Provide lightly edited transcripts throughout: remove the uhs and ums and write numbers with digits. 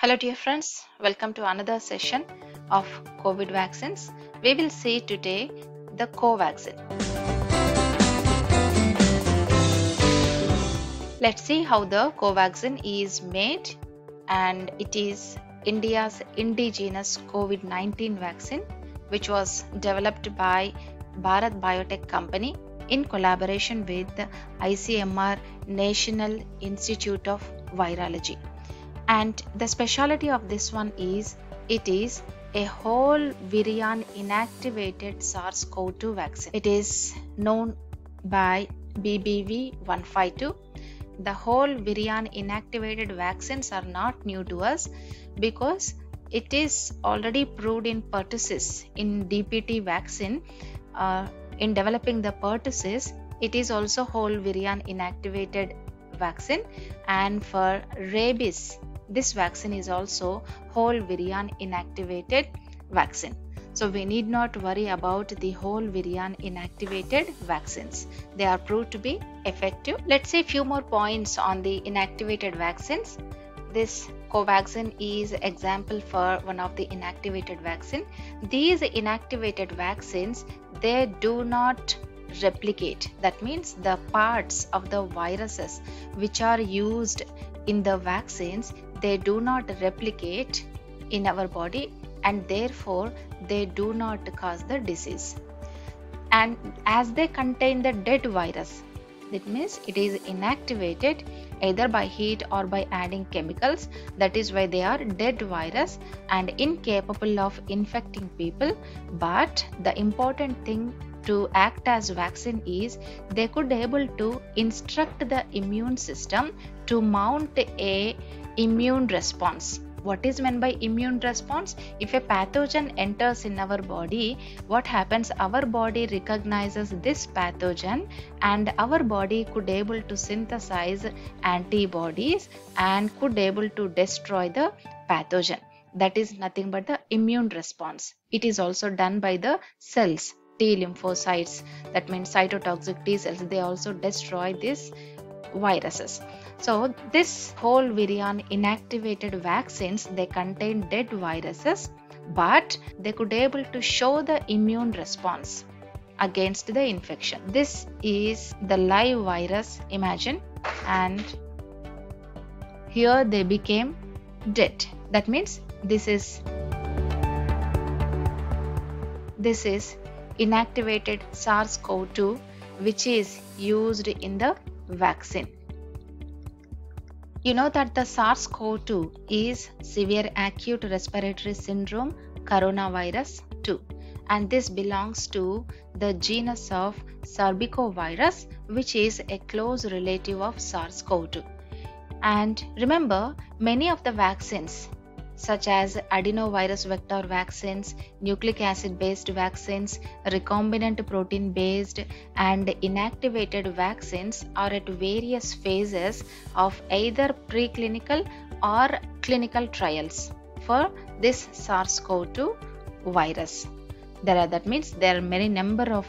Hello dear friends, welcome to another session of COVID vaccines. We will see today the Covaxin. Let's see how the Covaxin is made, and it is India's indigenous COVID-19 vaccine which was developed by Bharat Biotech Company in collaboration with ICMR National Institute of Virology. And the specialty of this one is it is a whole virion inactivated SARS-CoV-2 vaccine. It is known by BBV 152. The whole virion inactivated vaccines are not new to us because it is already proved in pertussis in DPT vaccine. In developing the pertussis, it is also whole virion inactivated vaccine, and for rabies this vaccine is also whole virion inactivated vaccine. So we need not worry about the whole virion inactivated vaccines. They are proved to be effective. Let's see a few more points on the inactivated vaccines. This Covaxin is example for one of the inactivated vaccine. These inactivated vaccines, they do not replicate. That means the parts of the viruses which are used in the vaccines, they do not replicate in our body, and therefore they do not cause the disease. And as they contain the dead virus, that means it is inactivated either by heat or by adding chemicals. That is why they are dead virus and incapable of infecting people. But the important thing to act as vaccine is they could able to instruct the immune system to mount a immune response. What is meant by immune response? If a pathogen enters in our body, what happens? Our body recognizes this pathogen and our body could able to synthesize antibodies and could able to destroy the pathogen. That is nothing but the immune response. It is also done by the cells, T lymphocytes, that means cytotoxic T cells. They also destroy these viruses. So this whole virion inactivated vaccines, they contain dead viruses, but they could able to show the immune response against the infection. This is the live virus, imagine, and here they became dead. That means this is inactivated SARS-CoV-2 which is used in the vaccine. You know that the SARS-CoV-2 is severe acute respiratory syndrome coronavirus 2, and this belongs to the genus of Sarbecovirus, which is a close relative of SARS-CoV-2. And remember, many of the vaccines such as adenovirus vector vaccines, nucleic acid based vaccines, recombinant protein based and inactivated vaccines are at various phases of either preclinical or clinical trials for this SARS-CoV-2 virus. That means there are many number of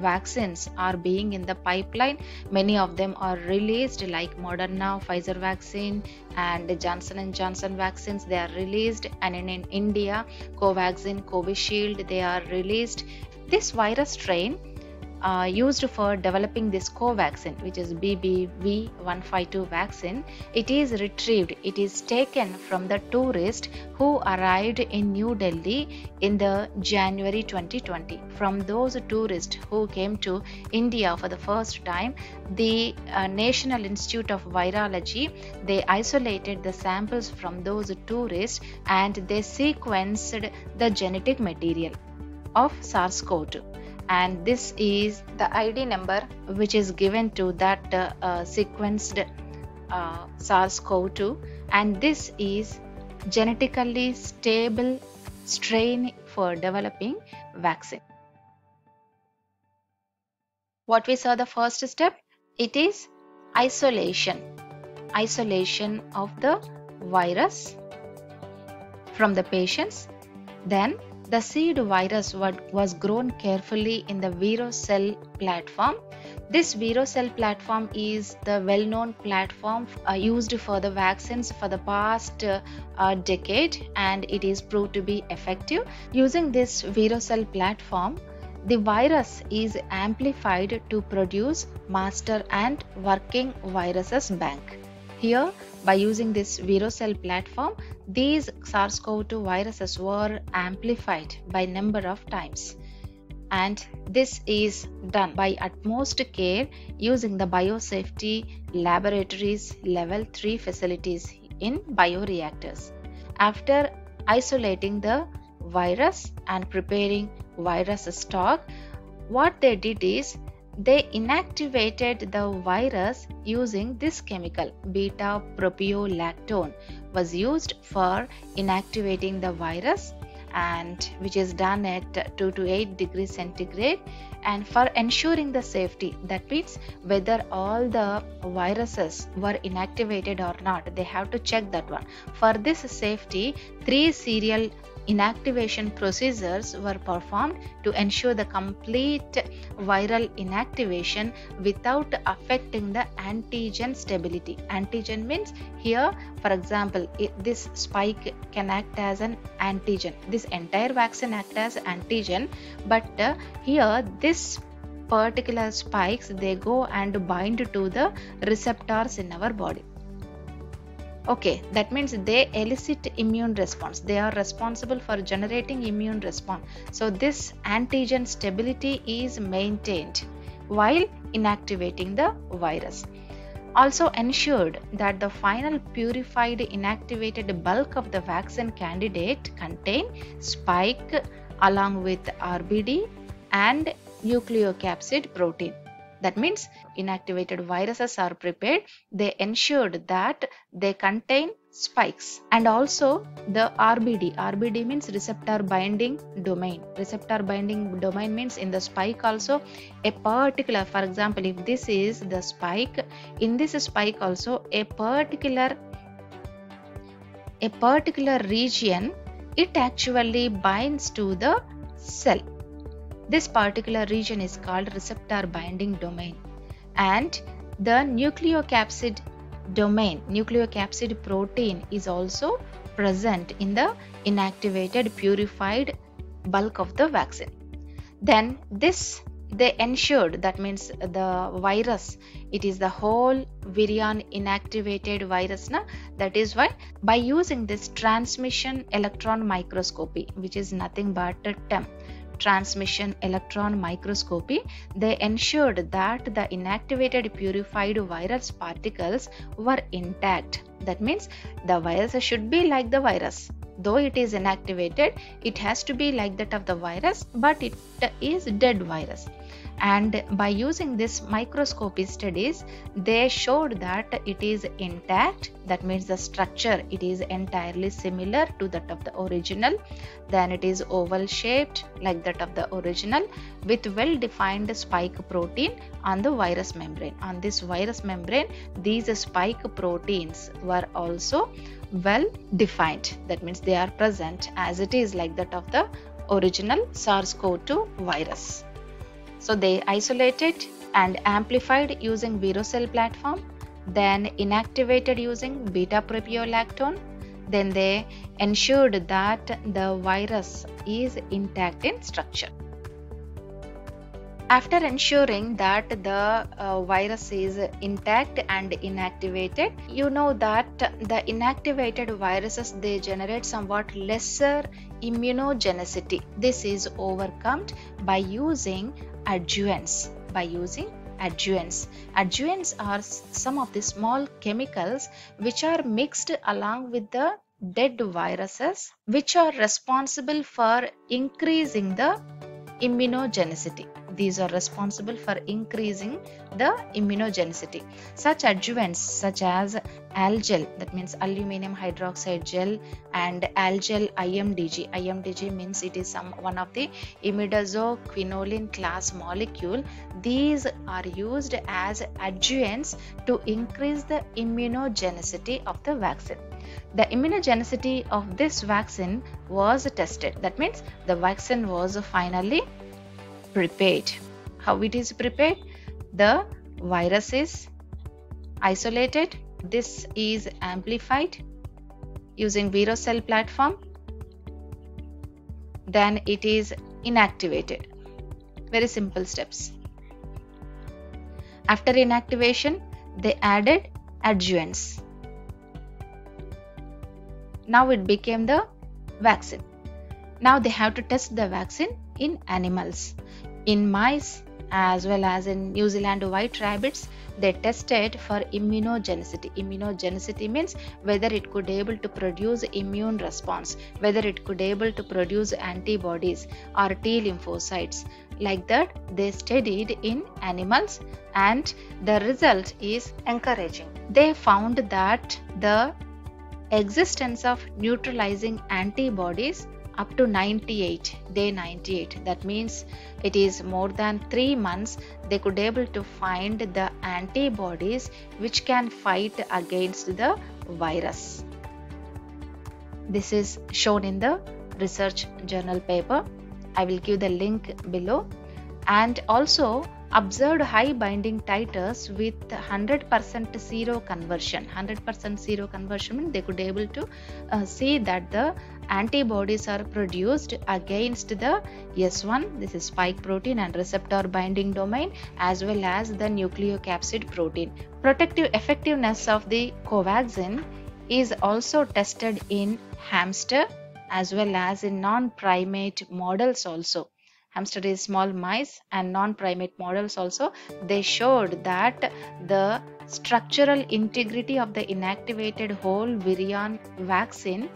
vaccines are being in the pipeline. Many of them are released, like Moderna, Pfizer vaccine and Johnson & Johnson vaccines. They are released, and in India, Covaxin, Covishield, they are released. This virus strain used for developing this Covaxin, which is BBV 152 vaccine, it is retrieved. It is taken from the tourist who arrived in New Delhi in the January 2020. From those tourists who came to India for the first time, the National Institute of Virology, they isolated the samples from those tourists and they sequenced the genetic material of SARS-CoV-2. And this is the ID number which is given to that sequenced SARS-CoV-2, and this is genetically stable strain for developing vaccine. What we saw the first step, it is isolation of the virus from the patients. Then the seed virus was grown carefully in the ViroCell platform. This ViroCell platform is the well-known platform used for the vaccines for the past decade, and it is proved to be effective. Using this ViroCell platform, the virus is amplified to produce master and working viruses bank. Here, by using this ViroCell platform, these SARS-CoV-2 viruses were amplified by number of times. And this is done by utmost care using the biosafety laboratories level 3 facilities in bioreactors. After isolating the virus and preparing virus stock, what they did is they inactivated the virus using this chemical. Beta propiolactone was used for inactivating the virus, and which is done at 2 to 8 degrees centigrade, and for ensuring the safety, that means whether all the viruses were inactivated or not, they have to check that one. For this safety, 3 serial inactivation procedures were performed to ensure the complete viral inactivation without affecting the antigen stability. Antigen means here, for example, this spike can act as an antigen. This entire vaccine acts as antigen, but here this particular spikes, they go and bind to the receptors in our body. Okay, that means they elicit immune response. They are responsible for generating immune response. So this antigen stability is maintained while inactivating the virus. Also ensured that the final purified inactivated bulk of the vaccine candidate contain spike along with RBD and nucleocapsid protein. That means inactivated viruses are prepared. They ensured that they contain spikes, and also the RBD. RBD means receptor binding domain. Receptor binding domain means in the spike also a particular, for example, if this is the spike, in this spike also a particular region, it actually binds to the cell. This particular region is called receptor binding domain, and the nucleocapsid domain, nucleocapsid protein, is also present in the inactivated purified bulk of the vaccine. Then this they ensured, that means the virus, it is the whole virion inactivated virus na. That is why by using this transmission electron microscopy, which is nothing but a TEM, transmission electron microscopy, they ensured that the inactivated purified virus particles were intact. That means the virus should be like the virus. Though it is inactivated, it has to be like that of the virus, but it is dead virus. And by using this microscopy studies, they showed that it is intact. That means the structure, it is entirely similar to that of the original. Then it is oval shaped like that of the original, with well defined spike protein on the virus membrane. On this virus membrane, these spike proteins were also well defined. That means they are present as it is like that of the original SARS-CoV-2 virus. So they isolated and amplified using ViroCell platform, then inactivated using beta propiolactone, then they ensured that the virus is intact in structure. After ensuring that the virus is intact and inactivated, you know that the inactivated viruses, they generate somewhat lesser immunogenicity. This is overcome by using adjuvants. Adjuvants are some of the small chemicals which are mixed along with the dead viruses, which are responsible for increasing the immunogenicity. These are responsible for increasing the immunogenicity. Such adjuvants such as Algel, that means aluminum hydroxide gel, and Algel IMDG. IMDG means it is one of the imidazoquinoline class molecule. These are used as adjuvants to increase the immunogenicity of the vaccine. The immunogenicity of this vaccine was tested. That means the vaccine was finally prepared. How it is prepared? the virus is isolated. This is amplified using ViroCell platform. Then it is inactivated. Very simple steps. After inactivation, they added adjuvants. Now it became the vaccine. Now they have to test the vaccine in animals. In mice as well as in New Zealand white rabbits, they tested for immunogenicity. Immunogenicity means whether it could able to produce immune response, whether it could able to produce antibodies or T lymphocytes. Like that, they studied in animals and the result is encouraging. They found that the existence of neutralizing antibodies up to day 98. That means it is more than 3 months they could able to find the antibodies which can fight against the virus. This is shown in the research journal paper. I will give the link below. And also observed high binding titers with 100% seroconversion. 100% seroconversion means they could able to see that the antibodies are produced against the S1, this is spike protein and receptor binding domain, as well as the nucleocapsid protein. Protective effectiveness of the Covaxin is also tested in hamster as well as in non-primate models also. Hamster is small mice and non-primate models also. They showed that the structural integrity of the inactivated whole virion vaccine,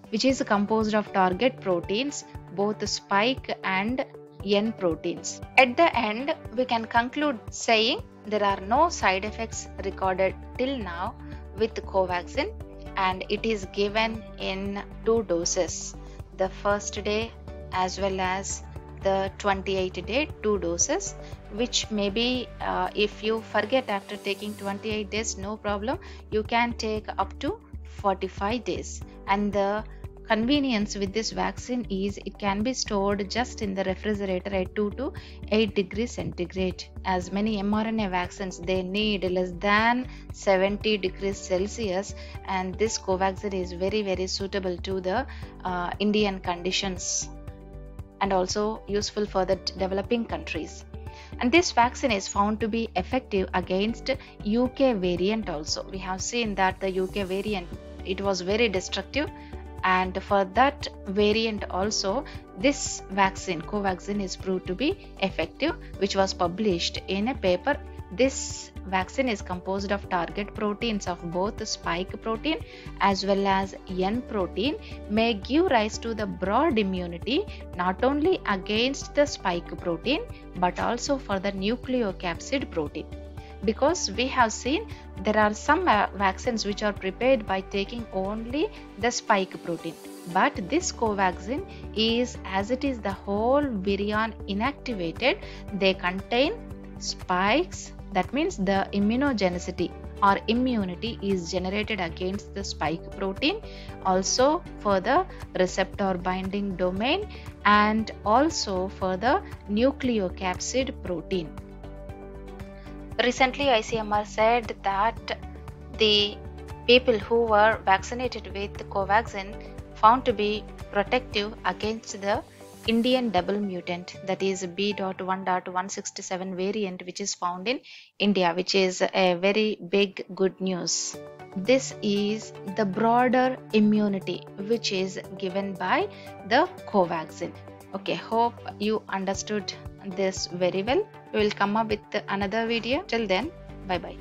which is composed of target proteins, both spike and N proteins. At the end, we can conclude saying there are no side effects recorded till now with Covaxin, and it is given in 2 doses, the first day as well as the 28-day 2 doses, which maybe if you forget after taking 28 days, no problem, you can take up to 45 days. And the convenience with this vaccine is it can be stored just in the refrigerator at 2 to 8 degrees centigrade. As many mRNA vaccines, they need less than 70 degrees Celsius, and this Covaxin is very suitable to the Indian conditions and also useful for the developing countries. And this vaccine is found to be effective against UK variant also. We have seen that the UK variant, it was very destructive, and for that variant also this vaccine Covaxin is proved to be effective, which was published in a paper. This vaccine is composed of target proteins of both the spike protein as well as N protein, may give rise to the broad immunity not only against the spike protein but also for the nucleocapsid protein. Because we have seen there are some vaccines which are prepared by taking only the spike protein, but this Covaxin is, as it is the whole virion inactivated, they contain spikes. That means the immunogenicity or immunity is generated against the spike protein, also for the receptor binding domain and also for the nucleocapsid protein. Recently, ICMR said that the people who were vaccinated with Covaxin found to be protective against the Indian double mutant, that is B.1.167 variant, which is found in India, which is a very big good news. This is the broader immunity which is given by the Covaxin. Okay, hope you understood this very well. We will come up with another video. Till then, bye bye.